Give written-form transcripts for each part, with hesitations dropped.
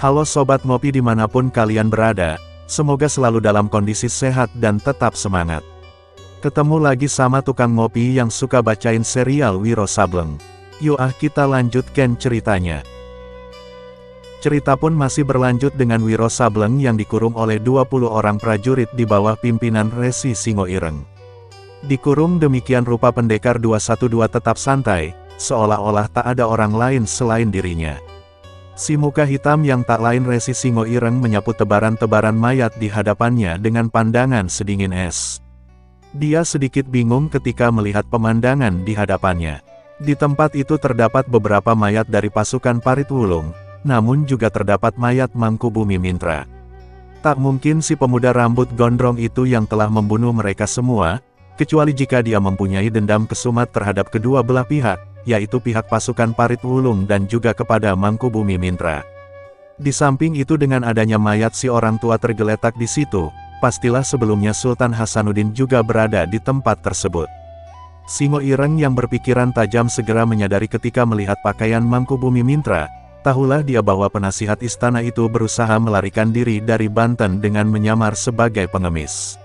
Halo Sobat Ngopi dimanapun kalian berada, semoga selalu dalam kondisi sehat dan tetap semangat. Ketemu lagi sama tukang ngopi yang suka bacain serial Wiro Sableng. Yuk kita lanjutkan ceritanya. Cerita pun masih berlanjut dengan Wiro Sableng yang dikurung oleh 20 orang prajurit di bawah pimpinan Resi Singoireng. Dikurung demikian rupa pendekar 212 tetap santai, seolah-olah tak ada orang lain selain dirinya. Si muka hitam yang tak lain Resi Singoireng menyapu tebaran-tebaran mayat di hadapannya dengan pandangan sedingin es. Dia sedikit bingung ketika melihat pemandangan di hadapannya. Di tempat itu terdapat beberapa mayat dari pasukan Parit Wulung, namun juga terdapat mayat Mangkubumi Mintra. Tak mungkin si pemuda rambut gondrong itu yang telah membunuh mereka semua, kecuali jika dia mempunyai dendam kesumat terhadap kedua belah pihak, yaitu pihak pasukan Parit Wulung dan juga kepada Mangkubumi Mintra. Di samping itu dengan adanya mayat si orang tua tergeletak di situ, pastilah sebelumnya Sultan Hasanuddin juga berada di tempat tersebut. Singoireng yang berpikiran tajam segera menyadari ketika melihat pakaian Mangkubumi Mintra, tahulah dia bahwa penasihat istana itu berusaha melarikan diri dari Banten dengan menyamar sebagai pengemis.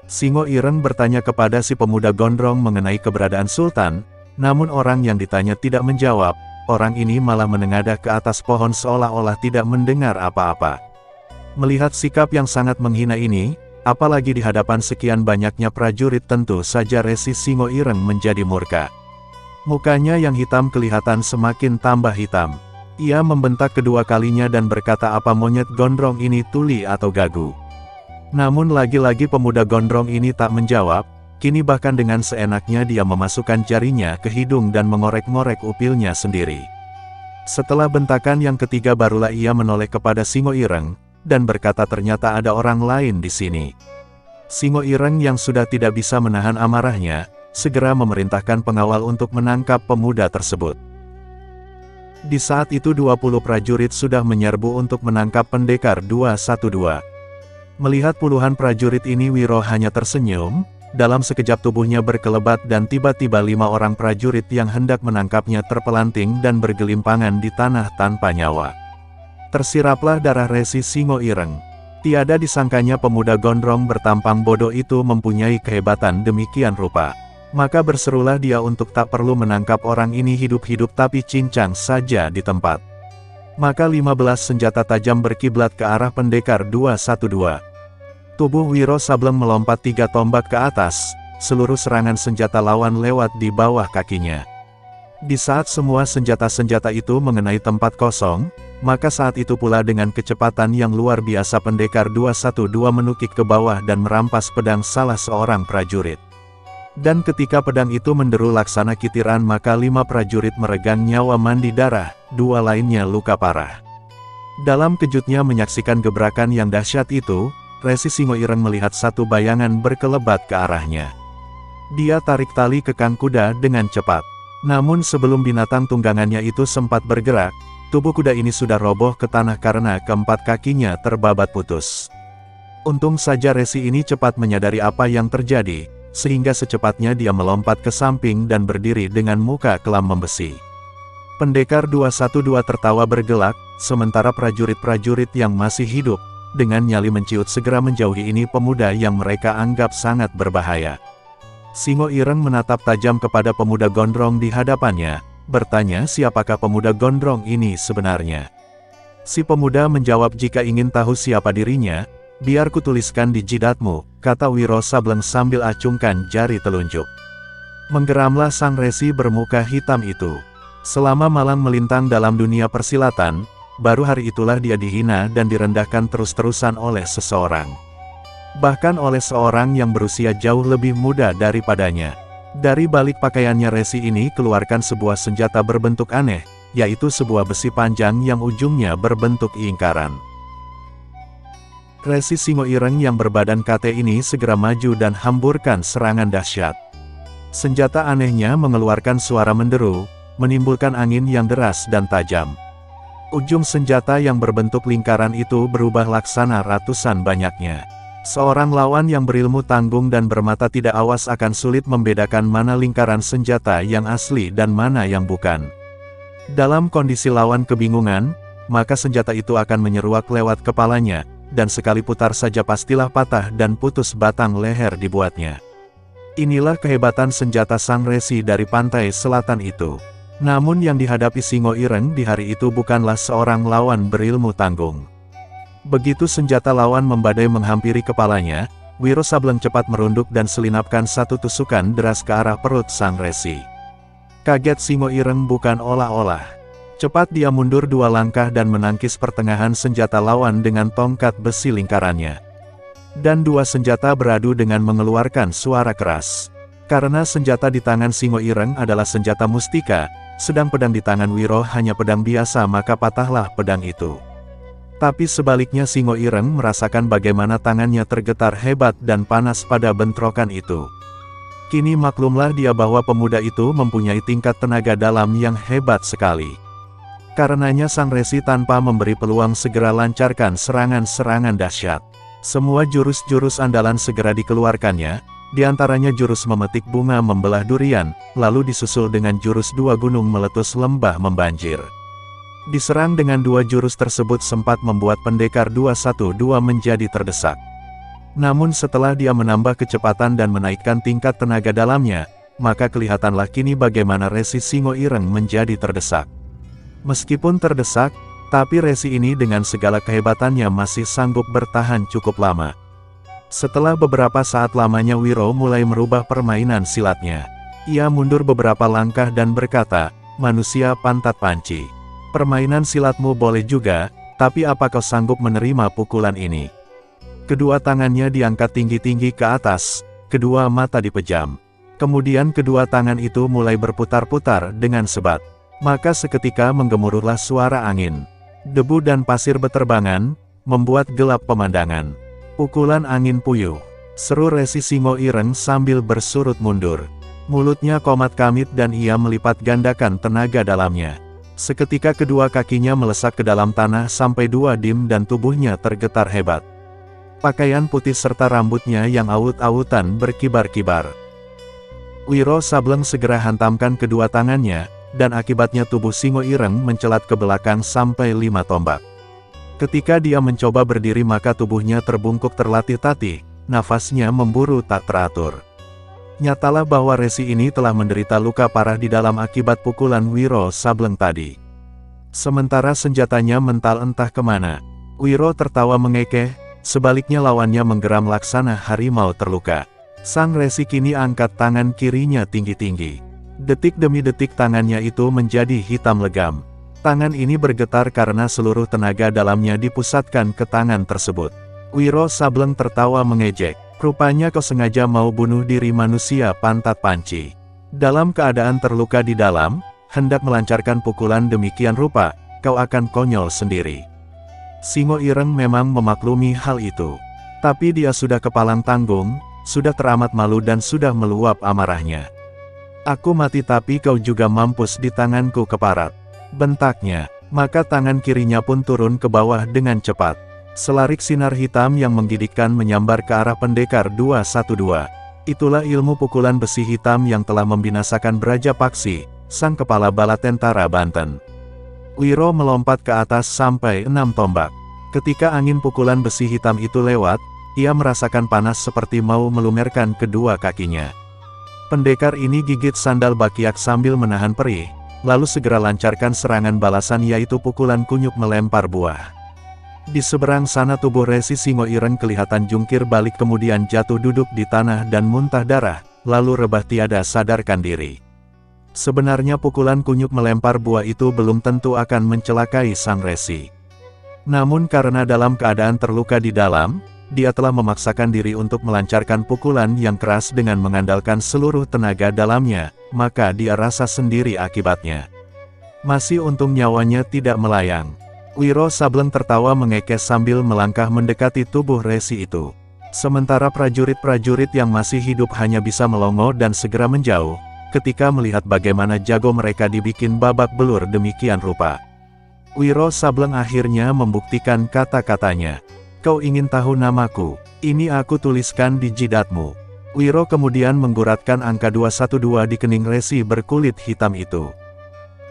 Singoireng bertanya kepada si pemuda gondrong mengenai keberadaan Sultan, namun orang yang ditanya tidak menjawab, orang ini malah menengadah ke atas pohon seolah-olah tidak mendengar apa-apa. Melihat sikap yang sangat menghina ini, apalagi di hadapan sekian banyaknya prajurit tentu saja Resi Singoireng menjadi murka. Mukanya yang hitam kelihatan semakin tambah hitam. Ia membentak kedua kalinya dan berkata apa monyet gondrong ini tuli atau gagu. Namun lagi-lagi pemuda gondrong ini tak menjawab. Kini bahkan dengan seenaknya dia memasukkan jarinya ke hidung dan mengorek-ngorek upilnya sendiri. Setelah bentakan yang ketiga barulah ia menoleh kepada Singoireng, dan berkata ternyata ada orang lain di sini. Singoireng yang sudah tidak bisa menahan amarahnya, segera memerintahkan pengawal untuk menangkap pemuda tersebut. Di saat itu 20 prajurit sudah menyerbu untuk menangkap pendekar 212. Melihat puluhan prajurit ini Wiro hanya tersenyum. Dalam sekejap tubuhnya berkelebat dan tiba-tiba 5 orang prajurit yang hendak menangkapnya terpelanting dan bergelimpangan di tanah tanpa nyawa. Tersiraplah darah Resi Singoireng. Tiada disangkanya pemuda gondrong bertampang bodoh itu mempunyai kehebatan demikian rupa. Maka berserulah dia untuk tak perlu menangkap orang ini hidup-hidup tapi cincang saja di tempat. Maka 15 senjata tajam berkiblat ke arah pendekar 212. Tubuh Wiro Sableng melompat 3 tombak ke atas, seluruh serangan senjata lawan lewat di bawah kakinya. Di saat semua senjata-senjata itu mengenai tempat kosong, maka saat itu pula dengan kecepatan yang luar biasa pendekar 212 menukik ke bawah dan merampas pedang salah seorang prajurit. Dan ketika pedang itu menderu laksana kitiran maka 5 prajurit meregang nyawa mandi darah, 2 lainnya luka parah. Dalam kejutnya menyaksikan gebrakan yang dahsyat itu, Resi Singoireng melihat satu bayangan berkelebat ke arahnya. Dia tarik tali kekang kuda dengan cepat. Namun sebelum binatang tunggangannya itu sempat bergerak, tubuh kuda ini sudah roboh ke tanah karena keempat kakinya terbabat putus. Untung saja Resi ini cepat menyadari apa yang terjadi, sehingga secepatnya dia melompat ke samping dan berdiri dengan muka kelam membesi. Pendekar 212 tertawa bergelak, sementara prajurit-prajurit yang masih hidup, dengan nyali menciut segera menjauhi ini pemuda yang mereka anggap sangat berbahaya. Singoireng menatap tajam kepada pemuda gondrong di hadapannya, bertanya siapakah pemuda gondrong ini sebenarnya. Si pemuda menjawab jika ingin tahu siapa dirinya, biar kutuliskan di jidatmu, kata Wiro Sableng sambil acungkan jari telunjuk. Menggeramlah sang Resi bermuka hitam itu. Selama malang melintang dalam dunia persilatan, baru hari itulah dia dihina dan direndahkan terus-terusan oleh seseorang. Bahkan oleh seorang yang berusia jauh lebih muda daripadanya. Dari balik pakaiannya Resi ini keluarkan sebuah senjata berbentuk aneh, yaitu sebuah besi panjang yang ujungnya berbentuk lingkaran. Resi Singoireng yang berbadan kate ini segera maju dan hamburkan serangan dahsyat. Senjata anehnya mengeluarkan suara menderu, menimbulkan angin yang deras dan tajam. Ujung senjata yang berbentuk lingkaran itu berubah laksana ratusan banyaknya. Seorang lawan yang berilmu tanggung dan bermata tidak awas akan sulit membedakan mana lingkaran senjata yang asli dan mana yang bukan. Dalam kondisi lawan kebingungan, maka senjata itu akan menyeruak lewat kepalanya, dan sekali putar saja pastilah patah dan putus batang leher dibuatnya. Inilah kehebatan senjata sang resi dari pantai selatan itu. Namun yang dihadapi Singo Ireng di hari itu bukanlah seorang lawan berilmu tanggung. Begitu senjata lawan membadai menghampiri kepalanya, Wiro Sableng cepat merunduk dan selinapkan satu tusukan deras ke arah perut sang resi. Kaget Singo Ireng bukan olah-olah. Cepat dia mundur 2 langkah dan menangkis pertengahan senjata lawan dengan tongkat besi lingkarannya. Dan 2 senjata beradu dengan mengeluarkan suara keras. Karena senjata di tangan Singo Ireng adalah senjata mustika, sedang pedang di tangan Wiro hanya pedang biasa, maka patahlah pedang itu. Tapi sebaliknya Singo Ireng merasakan bagaimana tangannya tergetar hebat dan panas pada bentrokan itu. Kini maklumlah dia bahwa pemuda itu mempunyai tingkat tenaga dalam yang hebat sekali. Karenanya sang resi tanpa memberi peluang segera lancarkan serangan-serangan dahsyat. Semua jurus-jurus andalan segera dikeluarkannya, diantaranya jurus memetik bunga membelah durian, lalu disusul dengan jurus 2 gunung meletus lembah membanjir. Diserang dengan 2 jurus tersebut sempat membuat pendekar 212 menjadi terdesak. Namun setelah dia menambah kecepatan dan menaikkan tingkat tenaga dalamnya, maka kelihatanlah kini bagaimana resi Singo Ireng menjadi terdesak. Meskipun terdesak, tapi resi ini dengan segala kehebatannya masih sanggup bertahan cukup lama. Setelah beberapa saat lamanya Wiro mulai merubah permainan silatnya. Ia mundur beberapa langkah dan berkata, "Manusia pantat panci. Permainan silatmu boleh juga, tapi apa kau sanggup menerima pukulan ini?" Kedua tangannya diangkat tinggi-tinggi ke atas, kedua mata dipejam. Kemudian kedua tangan itu mulai berputar-putar dengan sebat. Maka seketika menggemuruhlah suara angin. Debu dan pasir beterbangan, membuat gelap pemandangan. Pukulan angin puyuh, seru resi Singo Ireng sambil bersurut mundur. Mulutnya komat kamit dan ia melipat gandakan tenaga dalamnya. Seketika kedua kakinya melesak ke dalam tanah sampai 2 dim dan tubuhnya tergetar hebat. Pakaian putih serta rambutnya yang awut-awutan berkibar-kibar. Wiro Sableng segera hantamkan kedua tangannya, dan akibatnya tubuh Singo Ireng mencelat ke belakang sampai 5 tombak. Ketika dia mencoba berdiri maka tubuhnya terbungkuk terlatih-tatih, nafasnya memburu tak teratur. Nyatalah bahwa resi ini telah menderita luka parah di dalam akibat pukulan Wiro Sableng tadi. Sementara senjatanya mental entah kemana. Wiro tertawa mengekeh, sebaliknya lawannya menggeram laksana harimau terluka. Sang resi kini angkat tangan kirinya tinggi-tinggi. Detik demi detik tangannya itu menjadi hitam legam. Tangan ini bergetar karena seluruh tenaga dalamnya dipusatkan ke tangan tersebut. Wiro Sableng tertawa mengejek. "Rupanya kau sengaja mau bunuh diri manusia pantat panci. Dalam keadaan terluka di dalam, hendak melancarkan pukulan demikian rupa, kau akan konyol sendiri." Singo Ireng memang memaklumi hal itu. Tapi dia sudah kepalang tanggung, sudah teramat malu dan sudah meluap amarahnya. "Aku mati tapi kau juga mampus di tanganku keparat," bentaknya. Maka tangan kirinya pun turun ke bawah dengan cepat. Selarik sinar hitam yang menggigitkan menyambar ke arah pendekar 212. Itulah ilmu pukulan besi hitam yang telah membinasakan Brajapaksi, sang kepala bala tentara Banten. Wiro melompat ke atas sampai 6 tombak. Ketika angin pukulan besi hitam itu lewat, ia merasakan panas seperti mau melumerkan kedua kakinya. Pendekar ini gigit sandal Bakiak sambil menahan perih, lalu segera lancarkan serangan balasan yaitu pukulan kunyuk melempar buah. Di seberang sana tubuh resi Singo Ireng kelihatan jungkir balik kemudian jatuh duduk di tanah dan muntah darah, lalu rebah tiada sadarkan diri. Sebenarnya pukulan kunyuk melempar buah itu belum tentu akan mencelakai sang resi. Namun karena dalam keadaan terluka di dalam, dia telah memaksakan diri untuk melancarkan pukulan yang keras dengan mengandalkan seluruh tenaga dalamnya, maka dia rasa sendiri akibatnya. Masih untung nyawanya tidak melayang. Wiro Sableng tertawa mengekeh sambil melangkah mendekati tubuh resi itu. Sementara prajurit-prajurit yang masih hidup hanya bisa melongo dan segera menjauh, ketika melihat bagaimana jago mereka dibikin babak belur demikian rupa. Wiro Sableng akhirnya membuktikan kata-katanya. "Kau ingin tahu namaku? Ini aku tuliskan di jidatmu." Wiro kemudian mengguratkan angka 212 di kening resi berkulit hitam itu.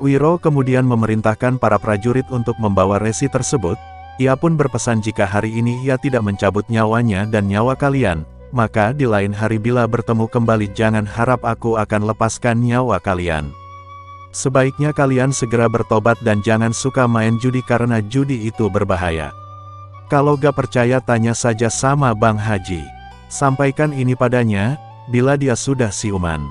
Wiro kemudian memerintahkan para prajurit untuk membawa resi tersebut. Ia pun berpesan jika hari ini ia tidak mencabut nyawanya dan nyawa kalian, maka di lain hari bila bertemu kembali jangan harap aku akan lepaskan nyawa kalian. Sebaiknya kalian segera bertobat dan jangan suka main judi karena judi itu berbahaya. Kalau gak percaya tanya saja sama Bang Haji. Sampaikan ini padanya, bila dia sudah siuman.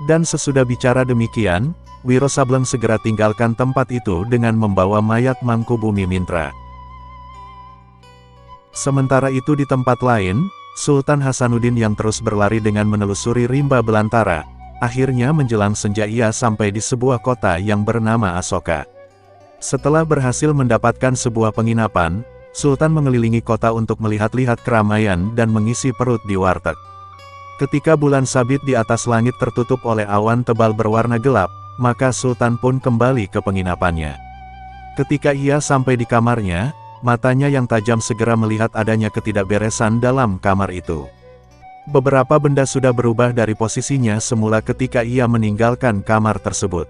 Dan sesudah bicara demikian, Wiro Sableng segera tinggalkan tempat itu dengan membawa mayat Mangkubumi Mintra. Sementara itu di tempat lain, Sultan Hasanuddin yang terus berlari dengan menelusuri rimba belantara, akhirnya menjelang senja ia sampai di sebuah kota yang bernama Asoka. Setelah berhasil mendapatkan sebuah penginapan, Sultan mengelilingi kota untuk melihat-lihat keramaian dan mengisi perut di warteg. Ketika bulan sabit di atas langit tertutup oleh awan tebal berwarna gelap, maka Sultan pun kembali ke penginapannya. Ketika ia sampai di kamarnya, matanya yang tajam segera melihat adanya ketidakberesan dalam kamar itu. Beberapa benda sudah berubah dari posisinya semula ketika ia meninggalkan kamar tersebut.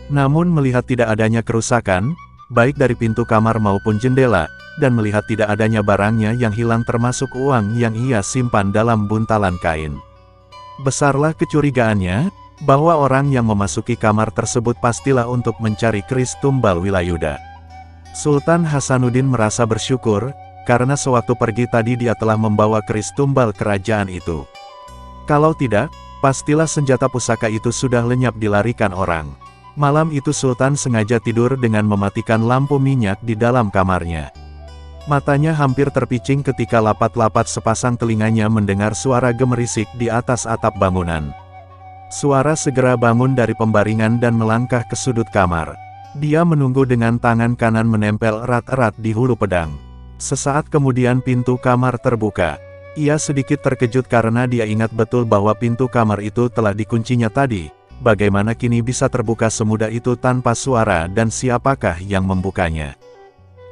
Namun melihat tidak adanya kerusakan, baik dari pintu kamar maupun jendela, dan melihat tidak adanya barangnya yang hilang termasuk uang yang ia simpan dalam buntalan kain. Besarlah kecurigaannya, bahwa orang yang memasuki kamar tersebut pastilah untuk mencari keris tumbal Wilayuda. Sultan Hasanuddin merasa bersyukur, karena sewaktu pergi tadi dia telah membawa keris tumbal kerajaan itu. Kalau tidak, pastilah senjata pusaka itu sudah lenyap dilarikan orang. Malam itu Sultan sengaja tidur dengan mematikan lampu minyak di dalam kamarnya. Matanya hampir terpicing ketika lapat-lapat sepasang telinganya mendengar suara gemerisik di atas atap bangunan. Suara segera bangun dari pembaringan dan melangkah ke sudut kamar. Dia menunggu dengan tangan kanan menempel erat-erat di hulu pedang. Sesaat kemudian pintu kamar terbuka. Ia sedikit terkejut karena dia ingat betul bahwa pintu kamar itu telah dikuncinya tadi. Bagaimana kini bisa terbuka semudah itu tanpa suara dan siapakah yang membukanya?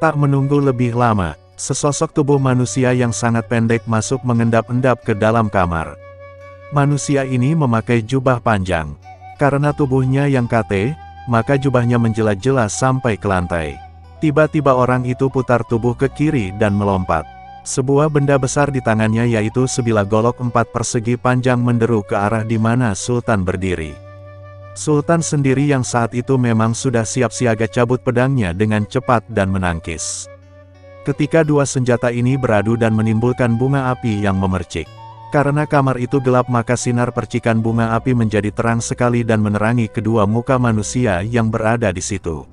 Tak menunggu lebih lama, sesosok tubuh manusia yang sangat pendek masuk mengendap-endap ke dalam kamar. Manusia ini memakai jubah panjang. Karena tubuhnya yang kate, maka jubahnya menjelat-jelas sampai ke lantai. Tiba-tiba orang itu putar tubuh ke kiri dan melompat. Sebuah benda besar di tangannya yaitu sebilah golok 4 persegi panjang menderu ke arah di mana Sultan berdiri. Sultan sendiri yang saat itu memang sudah siap siaga cabut pedangnya dengan cepat dan menangkis. Ketika dua senjata ini beradu dan menimbulkan bunga api yang memercik. Karena kamar itu gelap maka sinar percikan bunga api menjadi terang sekali dan menerangi kedua muka manusia yang berada di situ.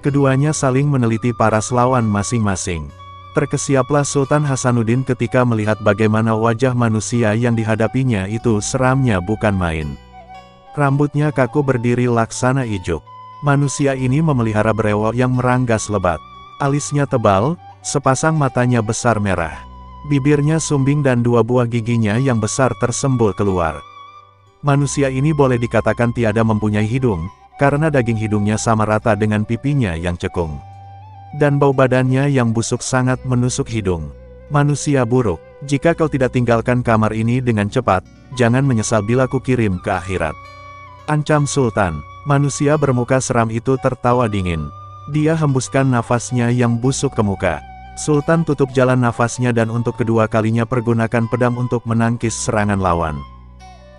Keduanya saling meneliti paras lawan masing-masing. Terkesiaplah Sultan Hasanuddin ketika melihat bagaimana wajah manusia yang dihadapinya itu seramnya bukan main. Rambutnya kaku berdiri laksana ijuk. Manusia ini memelihara brewok yang meranggas lebat. Alisnya tebal, sepasang matanya besar merah. Bibirnya sumbing dan dua buah giginya yang besar tersembul keluar. Manusia ini boleh dikatakan tiada mempunyai hidung, karena daging hidungnya sama rata dengan pipinya yang cekung. Dan bau badannya yang busuk sangat menusuk hidung. Manusia buruk, jika kau tidak tinggalkan kamar ini dengan cepat, jangan menyesal bila ku kirim ke akhirat. Ancam Sultan. Manusia bermuka seram itu tertawa dingin. Dia hembuskan nafasnya yang busuk ke muka. Sultan tutup jalan nafasnya dan untuk kedua kalinya pergunakan pedang untuk menangkis serangan lawan.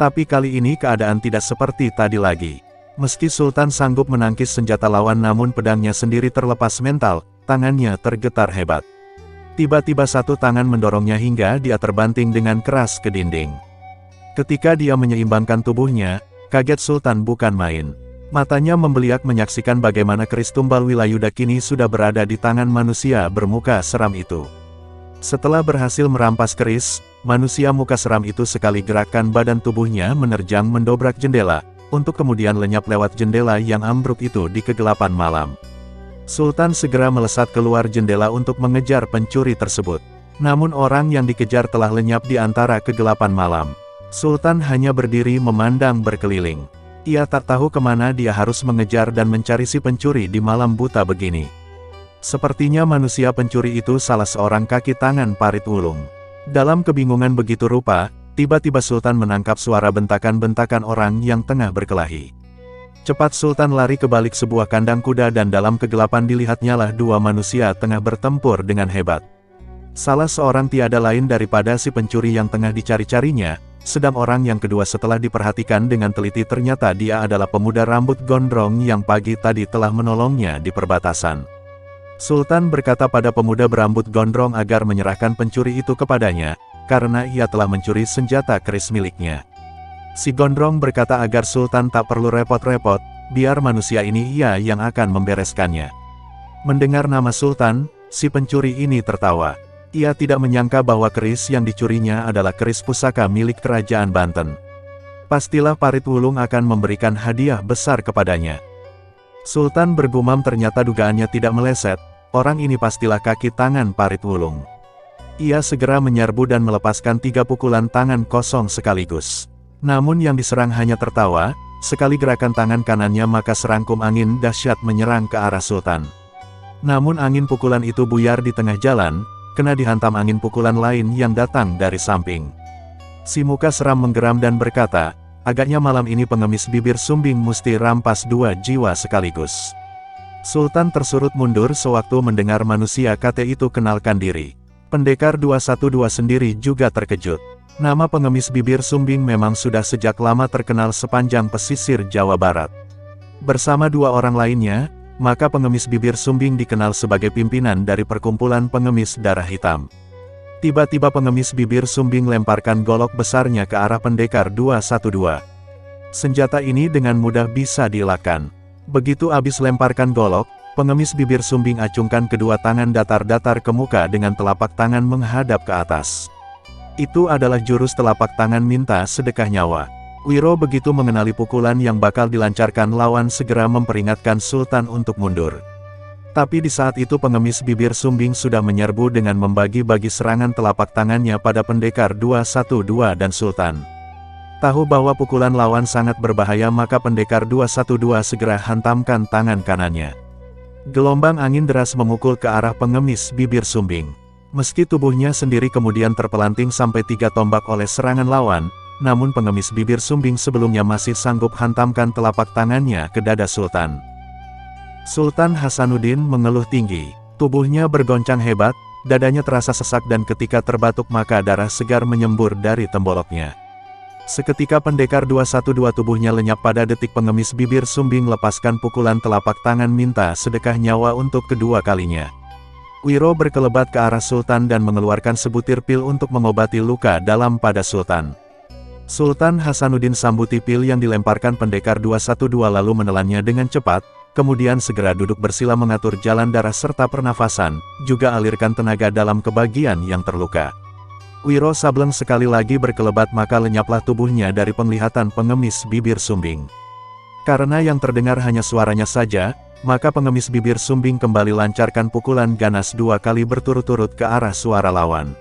Tapi kali ini keadaan tidak seperti tadi lagi. Meski Sultan sanggup menangkis senjata lawan namun pedangnya sendiri terlepas mental, tangannya tergetar hebat. Tiba-tiba satu tangan mendorongnya hingga dia terbanting dengan keras ke dinding. Ketika dia menyeimbangkan tubuhnya, kaget Sultan bukan main. Matanya membeliak menyaksikan bagaimana keris tumbal Wilayuda kini sudah berada di tangan manusia bermuka seram itu. Setelah berhasil merampas keris, manusia muka seram itu sekali gerakan badan tubuhnya menerjang mendobrak jendela, untuk kemudian lenyap lewat jendela yang ambruk itu di kegelapan malam. Sultan segera melesat keluar jendela untuk mengejar pencuri tersebut. Namun orang yang dikejar telah lenyap di antara kegelapan malam. Sultan hanya berdiri memandang berkeliling. Ia tak tahu kemana dia harus mengejar dan mencari si pencuri di malam buta begini. Sepertinya manusia pencuri itu salah seorang kaki tangan Parit Wulung. Dalam kebingungan begitu rupa, tiba-tiba Sultan menangkap suara bentakan-bentakan orang yang tengah berkelahi. Cepat Sultan lari ke balik sebuah kandang kuda dan dalam kegelapan dilihatnyalah dua manusia tengah bertempur dengan hebat. Salah seorang tiada lain daripada si pencuri yang tengah dicari-carinya, sedang orang yang kedua setelah diperhatikan dengan teliti ternyata dia adalah pemuda rambut gondrong yang pagi tadi telah menolongnya di perbatasan. Sultan berkata pada pemuda berambut gondrong agar menyerahkan pencuri itu kepadanya, karena ia telah mencuri senjata keris miliknya. Si gondrong berkata agar Sultan tak perlu repot-repot, biar manusia ini ia yang akan membereskannya. Mendengar nama Sultan, si pencuri ini tertawa. Ia tidak menyangka bahwa keris yang dicurinya adalah keris pusaka milik Kerajaan Banten. Pastilah Parit Wulung akan memberikan hadiah besar kepadanya. Sultan bergumam ternyata dugaannya tidak meleset, orang ini pastilah kaki tangan Parit Wulung. Ia segera menyerbu dan melepaskan 3 pukulan tangan kosong sekaligus. Namun yang diserang hanya tertawa, sekali gerakan tangan kanannya maka serangkum angin dahsyat menyerang ke arah Sultan. Namun angin pukulan itu buyar di tengah jalan, kena dihantam angin pukulan lain yang datang dari samping. Si muka seram menggeram dan berkata, agaknya malam ini pengemis bibir sumbing mesti rampas 2 jiwa sekaligus. Sultan tersurut mundur sewaktu mendengar manusia kate itu kenalkan diri. Pendekar 212 sendiri juga terkejut. Nama pengemis bibir sumbing memang sudah sejak lama terkenal sepanjang pesisir Jawa Barat. Bersama 2 orang lainnya, maka pengemis bibir sumbing dikenal sebagai pimpinan dari perkumpulan pengemis darah hitam. Tiba-tiba pengemis bibir sumbing lemparkan golok besarnya ke arah pendekar 212. Senjata ini dengan mudah bisa dielakkan. Begitu habis lemparkan golok, pengemis bibir sumbing acungkan kedua tangan datar-datar ke muka dengan telapak tangan menghadap ke atas. Itu adalah jurus telapak tangan minta sedekah nyawa. Wiro begitu mengenali pukulan yang bakal dilancarkan lawan segera memperingatkan Sultan untuk mundur. Tapi di saat itu pengemis bibir sumbing sudah menyerbu dengan membagi-bagi serangan telapak tangannya pada pendekar 212 dan Sultan. Tahu bahwa pukulan lawan sangat berbahaya maka pendekar 212 segera hantamkan tangan kanannya. Gelombang angin deras memukul ke arah pengemis bibir sumbing. Meski tubuhnya sendiri kemudian terpelanting sampai 3 tombak oleh serangan lawan, namun pengemis bibir sumbing sebelumnya masih sanggup hantamkan telapak tangannya ke dada Sultan. Sultan Hasanuddin mengeluh tinggi, tubuhnya bergoncang hebat, dadanya terasa sesak dan ketika terbatuk maka darah segar menyembur dari temboloknya. Seketika pendekar 212 tubuhnya lenyap pada detik pengemis bibir sumbing lepaskan pukulan telapak tangan minta sedekah nyawa untuk kedua kalinya. Wiro berkelebat ke arah Sultan dan mengeluarkan sebutir pil untuk mengobati luka dalam pada Sultan. Sultan Hasanuddin sambuti pil yang dilemparkan pendekar 212 lalu menelannya dengan cepat, kemudian segera duduk bersila mengatur jalan darah serta pernafasan, juga alirkan tenaga dalam ke bagian yang terluka. Wiro Sableng sekali lagi berkelebat maka lenyaplah tubuhnya dari penglihatan pengemis bibir sumbing. Karena yang terdengar hanya suaranya saja, maka pengemis bibir sumbing kembali lancarkan pukulan ganas 2 kali berturut-turut ke arah suara lawan.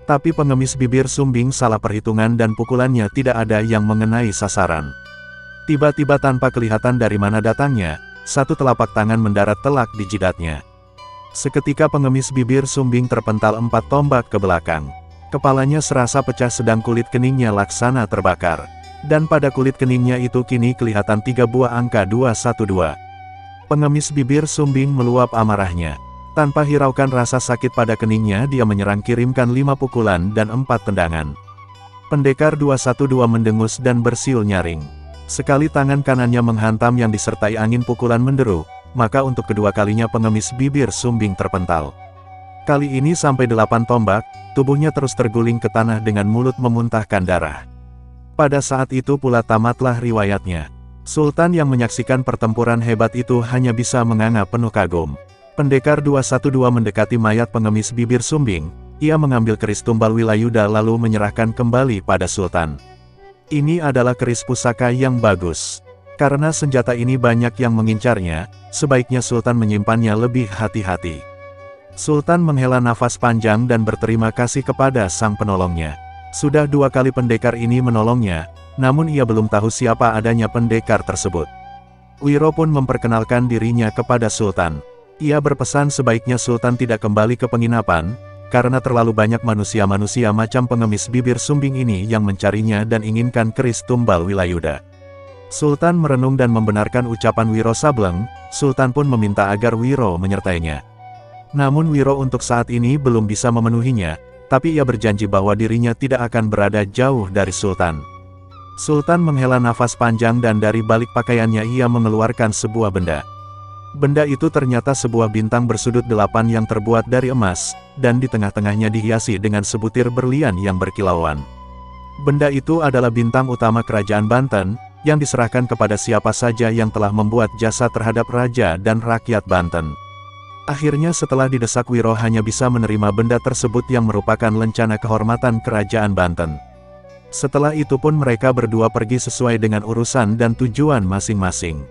Tapi pengemis bibir sumbing salah perhitungan dan pukulannya tidak ada yang mengenai sasaran. Tiba-tiba tanpa kelihatan dari mana datangnya, 1 telapak tangan mendarat telak di jidatnya. Seketika pengemis bibir sumbing terpental 4 tombak ke belakang. Kepalanya serasa pecah sedang kulit keningnya laksana terbakar. Dan pada kulit keningnya itu kini kelihatan 3 buah angka 212. Pengemis bibir sumbing meluap amarahnya. Tanpa hiraukan rasa sakit pada keningnya dia menyerang kirimkan 5 pukulan dan 4 tendangan. Pendekar 212 mendengus dan bersiul nyaring. Sekali tangan kanannya menghantam yang disertai angin pukulan menderu, maka untuk kedua kalinya pengemis bibir sumbing terpental. Kali ini sampai 8 tombak, tubuhnya terus terguling ke tanah dengan mulut memuntahkan darah. Pada saat itu pula tamatlah riwayatnya. Sultan yang menyaksikan pertempuran hebat itu hanya bisa menganga penuh kagum. Pendekar 212 mendekati mayat pengemis bibir sumbing, ia mengambil keris tumbal Wilayuda lalu menyerahkan kembali pada Sultan. Ini adalah keris pusaka yang bagus. Karena senjata ini banyak yang mengincarnya, sebaiknya Sultan menyimpannya lebih hati-hati. Sultan menghela nafas panjang dan berterima kasih kepada sang penolongnya. Sudah 2 kali pendekar ini menolongnya, namun ia belum tahu siapa adanya pendekar tersebut. Wiro pun memperkenalkan dirinya kepada Sultan. Ia berpesan sebaiknya Sultan tidak kembali ke penginapan, karena terlalu banyak manusia-manusia macam pengemis bibir sumbing ini yang mencarinya dan inginkan keris tumbal Wilayuda. Sultan merenung dan membenarkan ucapan Wiro Sableng. Sultan pun meminta agar Wiro menyertainya. Namun Wiro untuk saat ini belum bisa memenuhinya, tapi ia berjanji bahwa dirinya tidak akan berada jauh dari Sultan. Sultan menghela nafas panjang dan dari balik pakaiannya ia mengeluarkan sebuah benda. Benda itu ternyata sebuah bintang bersudut 8 yang terbuat dari emas, dan di tengah-tengahnya dihiasi dengan sebutir berlian yang berkilauan. Benda itu adalah bintang utama Kerajaan Banten, yang diserahkan kepada siapa saja yang telah membuat jasa terhadap raja dan rakyat Banten. Akhirnya setelah didesak Wiro hanya bisa menerima benda tersebut yang merupakan lencana kehormatan Kerajaan Banten. Setelah itu pun mereka berdua pergi sesuai dengan urusan dan tujuan masing-masing.